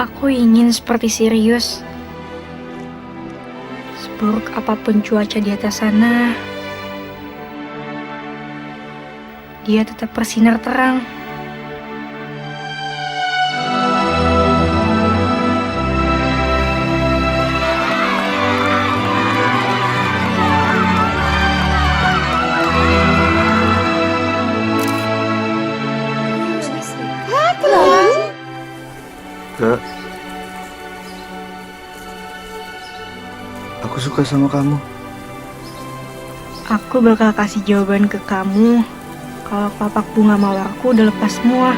Aku ingin seperti Sirius. Seburuk apapun cuaca di atas sana, dia tetap bersinar terang. Kak, aku suka sama kamu. Aku bakal kasih jawaban ke kamu kalau kelopak bunga mawarku udah lepas semua.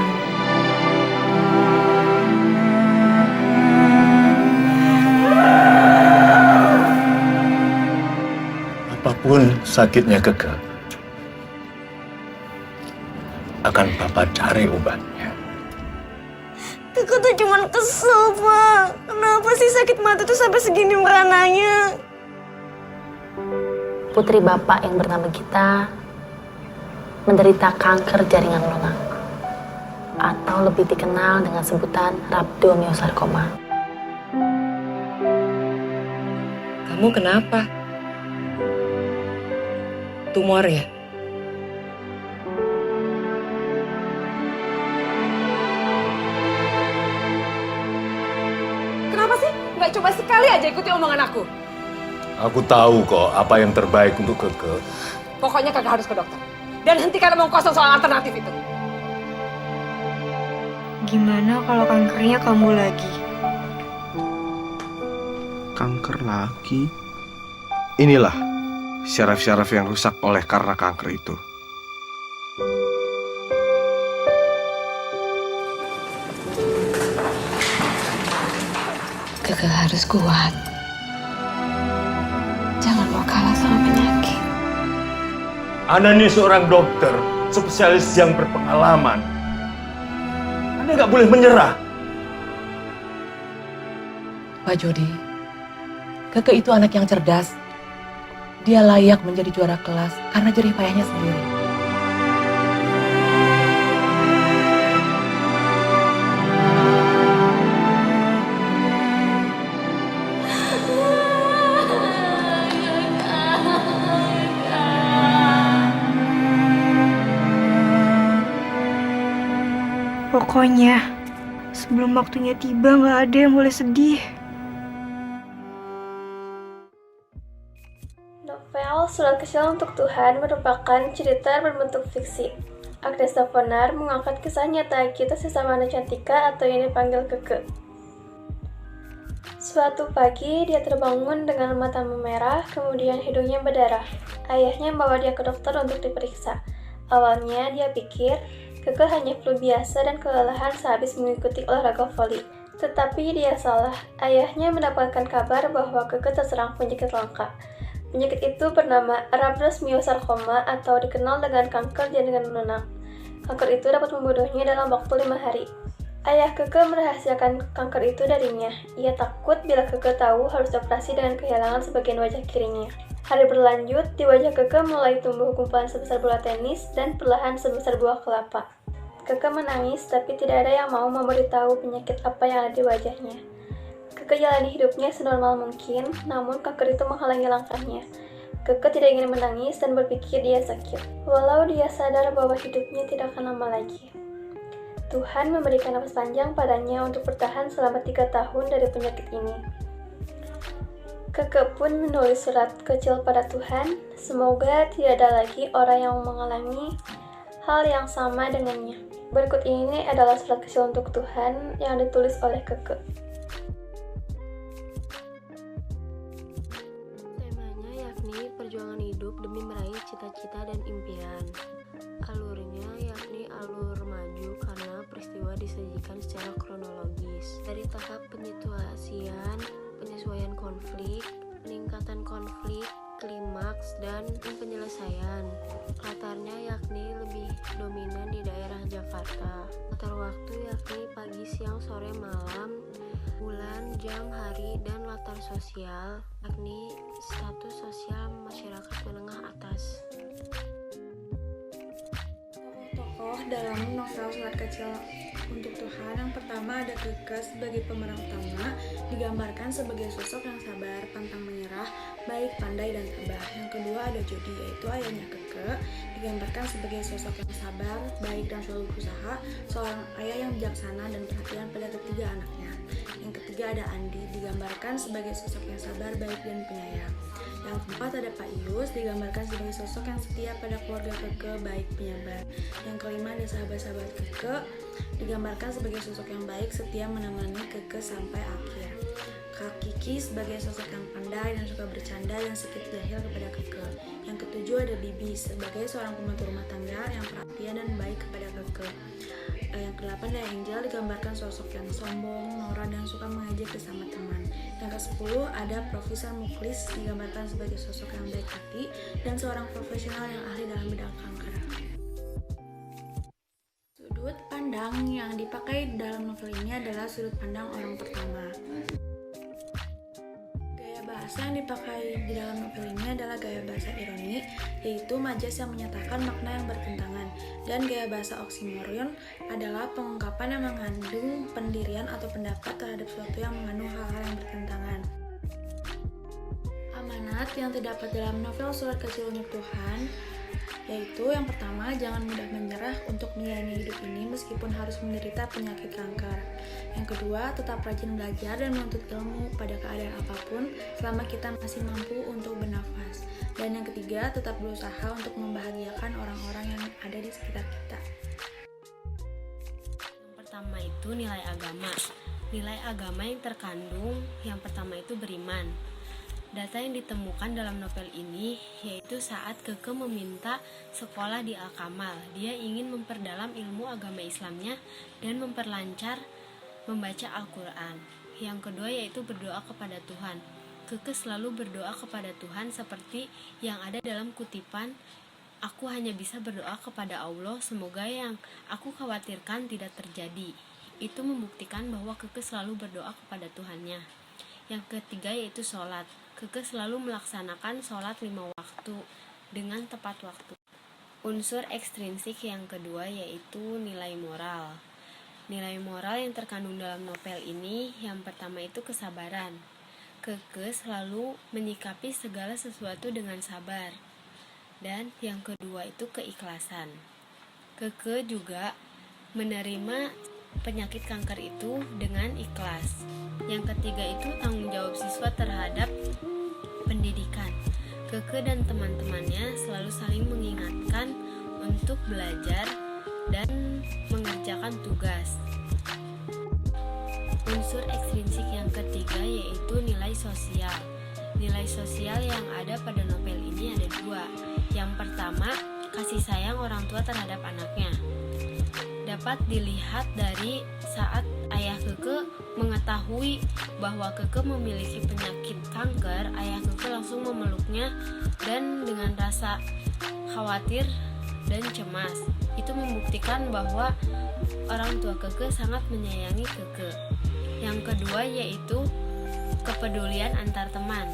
Apapun sakitnya Keke, akan Papa cari obatnya. Keke tuh cuman kesel, Pak. Kenapa sih sakit mata tuh sampai segini merananya? Putri Bapak yang bernama Gita menderita kanker jaringan lunak atau lebih dikenal dengan sebutan rhabdomyosarcoma. Kamu kenapa? Tumor ya? Kenapa sih? Nggak coba sekali aja ikuti omongan aku. Aku tahu kok apa yang terbaik untuk Keke. Pokoknya Kakak harus ke dokter. Dan hentikan omong kosong soal alternatif itu. Gimana kalau kankernya kambuh lagi? Kanker lagi? Inilah syaraf-syaraf yang rusak oleh karena kanker itu. Keke harus kuat. Jangan mau kalah sama penyakit. Anda ini seorang dokter, spesialis yang berpengalaman. Anda nggak boleh menyerah. Pak Jody, Keke itu anak yang cerdas. Dia layak menjadi juara kelas karena jerih payahnya sendiri. Pokoknya, sebelum waktunya tiba nggak ada yang boleh sedih. Novel Surat Kecil untuk Tuhan merupakan cerita berbentuk fiksi. Agnes Daponar mengangkat kisah nyata kita sesama anak cantika atau yang dipanggil Keke. Suatu pagi, dia terbangun dengan mata memerah, kemudian hidungnya berdarah. Ayahnya membawa dia ke dokter untuk diperiksa. Awalnya, dia pikir Keke hanya flu biasa dan kelelahan sehabis mengikuti olahraga voli. Tetapi dia salah. Ayahnya mendapatkan kabar bahwa Keke terserang penyakit langka. Penyakit itu bernama rhabdomyosarcoma atau dikenal dengan kanker jaringan lunak. Kanker itu dapat membunuhnya dalam waktu 5 hari. Ayah Keke merahasiakan kanker itu darinya. Ia takut bila Keke tahu harus operasi dengan kehilangan sebagian wajah kirinya. Hari berlanjut, di wajah Keke mulai tumbuh gumpalan sebesar bola tenis dan perlahan sebesar buah kelapa. Keke menangis, tapi tidak ada yang mau memberitahu penyakit apa yang ada di wajahnya. Keke jalani hidupnya senormal mungkin, namun kanker itu menghalangi langkahnya. Keke tidak ingin menangis dan berpikir dia sakit, walau dia sadar bahwa hidupnya tidak akan lama lagi. Tuhan memberikan nafas panjang padanya untuk bertahan selama 3 tahun dari penyakit ini. Keke pun menulis surat kecil pada Tuhan, semoga tidak ada lagi orang yang mengalami hal yang sama dengannya. Berikut ini adalah surat kecil untuk Tuhan yang ditulis oleh Keke. Temanya yakni perjuangan hidup demi meraih cita-cita dan impian. Alurnya yakni alur maju karena peristiwa disajikan secara kronologis. Dari tahap penyesuaian konflik, peningkatan konflik, klimaks, dan penyelesaian. Latarnya yakni lebih dominan di daerah Jakarta. Latar waktu yakni pagi, siang, sore, malam, bulan, jam, hari, dan latar sosial yakni status sosial masyarakat menengah atas. Tokoh dalam novel Surat Kecil untuk Tuhan. Yang pertama ada Keke sebagai pemeran utama, digambarkan sebagai sosok yang sabar, pantang menyerah, baik, pandai, dan tabah. Yang kedua ada Jody, yaitu ayahnya Keke, digambarkan sebagai sosok yang sabar, baik, dan selalu berusaha, seorang ayah yang bijaksana dan perhatian pada ketiga anaknya. Yang ketiga ada Andi, digambarkan sebagai sosok yang sabar, baik, dan penyayang. Yang keempat ada Pak Ius, digambarkan sebagai sosok yang setia pada keluarga Keke, baik, penyabar. Yang kelima ada sahabat-sahabat Keke, digambarkan sebagai sosok yang baik, setia menemani Keke sampai akhir. Kak Kiki sebagai sosok yang pandai dan suka bercanda dan sedikit jahil kepada Keke. Yang ketujuh ada Bibi sebagai seorang pembantu rumah tangga yang perhatian dan baik kepada Keke. Yang kedelapan ada Angel, digambarkan sosok yang sombong, norak, dan suka mengejek bersama teman. Yang ke-10 ada Profesor Muklis, digambarkan sebagai sosok yang baik hati dan seorang profesional yang ahli dalam bidang kanker. Sudut pandang yang dipakai dalam novel ini adalah sudut pandang orang pertama. Bahasa yang dipakai di dalam novel ini adalah gaya bahasa ironi, yaitu majas yang menyatakan makna yang bertentangan, dan gaya bahasa oksimoron adalah pengungkapan yang mengandung pendirian atau pendapat terhadap sesuatu yang mengandung hal-hal yang bertentangan. Amanat yang terdapat dalam novel Surat Kecil Untuk Tuhan yaitu yang pertama, jangan mudah menyerah untuk menjalani hidup ini meskipun harus menderita penyakit kanker. Yang kedua, tetap rajin belajar dan menuntut ilmu pada keadaan apapun selama kita masih mampu untuk bernafas. Dan yang ketiga, tetap berusaha untuk membahagiakan orang-orang yang ada di sekitar kita. Yang pertama itu nilai agama. Nilai agama yang terkandung yang pertama itu beriman. Data yang ditemukan dalam novel ini yaitu saat Keke meminta sekolah di Al-Kamal. Dia ingin memperdalam ilmu agama Islamnya dan memperlancar membaca Al-Quran. Yang kedua yaitu berdoa kepada Tuhan. Keke selalu berdoa kepada Tuhan seperti yang ada dalam kutipan, "Aku hanya bisa berdoa kepada Allah, semoga yang aku khawatirkan tidak terjadi." Itu membuktikan bahwa Keke selalu berdoa kepada Tuhannya. Yang ketiga yaitu sholat. Keke selalu melaksanakan sholat 5 waktu dengan tepat waktu. Unsur ekstrinsik yang kedua yaitu nilai moral. Nilai moral yang terkandung dalam novel ini yang pertama itu kesabaran. Keke selalu menyikapi segala sesuatu dengan sabar. Dan yang kedua itu keikhlasan. Keke juga menerima penyakit kanker itu dengan ikhlas. Yang ketiga itu tanggung jawab siswa terhadap pendidikan. Keke dan teman-temannya selalu saling mengingatkan untuk belajar dan mengerjakan tugas. Unsur ekstrinsik yang ketiga yaitu nilai sosial. Nilai sosial yang ada pada novel ini ada 2. Yang pertama, kasih sayang orang tua terhadap anaknya. Dapat dilihat dari saat ayah Keke mengetahui bahwa Keke memiliki penyakit kanker, ayah Keke langsung memeluknya dan dengan rasa khawatir dan cemas. Itu membuktikan bahwa orang tua Keke sangat menyayangi Keke. Yang kedua yaitu kepedulian antar teman.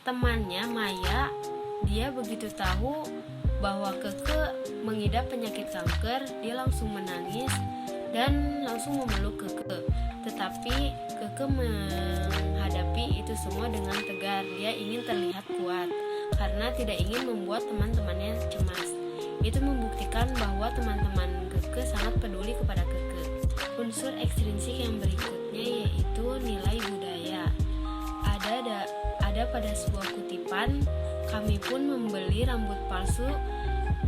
Temannya Maya, dia begitu tahu bahwa Keke mengidap penyakit kanker, dia langsung menangis dan langsung memeluk Keke. Tetapi Keke menghadapi itu semua dengan tegar. Dia ingin terlihat kuat karena tidak ingin membuat teman-temannya cemas. Itu membuktikan bahwa teman-teman Keke sangat peduli kepada Keke. Unsur ekstrinsik yang berikutnya yaitu nilai budaya. Ada pada sebuah kutipan, "Kami pun membeli rambut palsu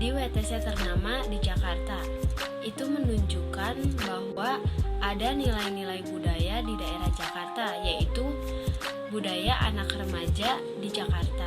di WTC ternama di Jakarta." Itu menunjukkan bahwa ada nilai-nilai budaya di daerah Jakarta, yaitu budaya anak remaja di Jakarta.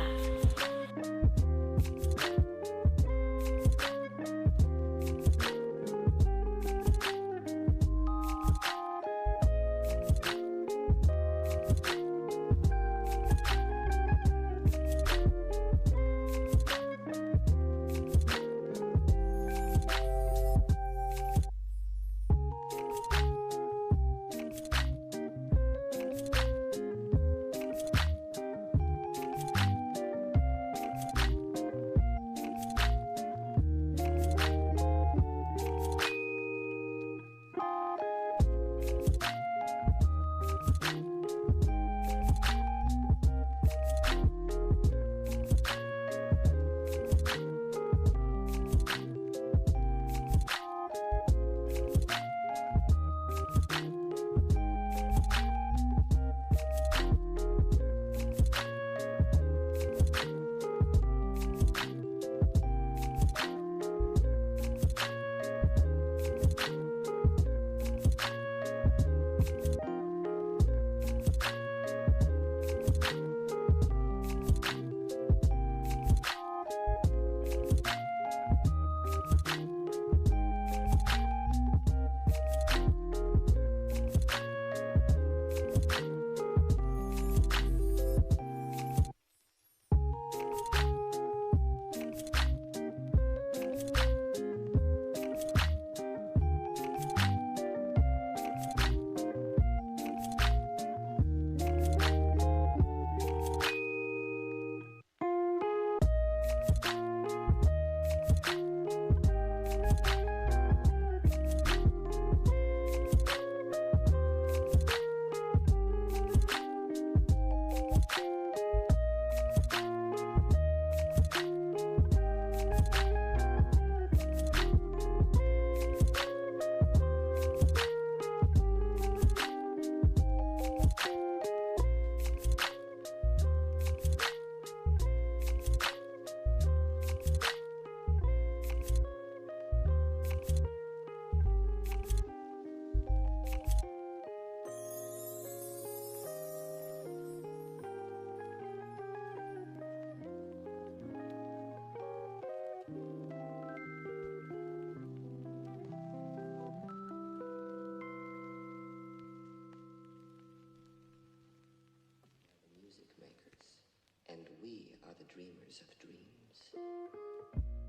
are the dreamers of dreams.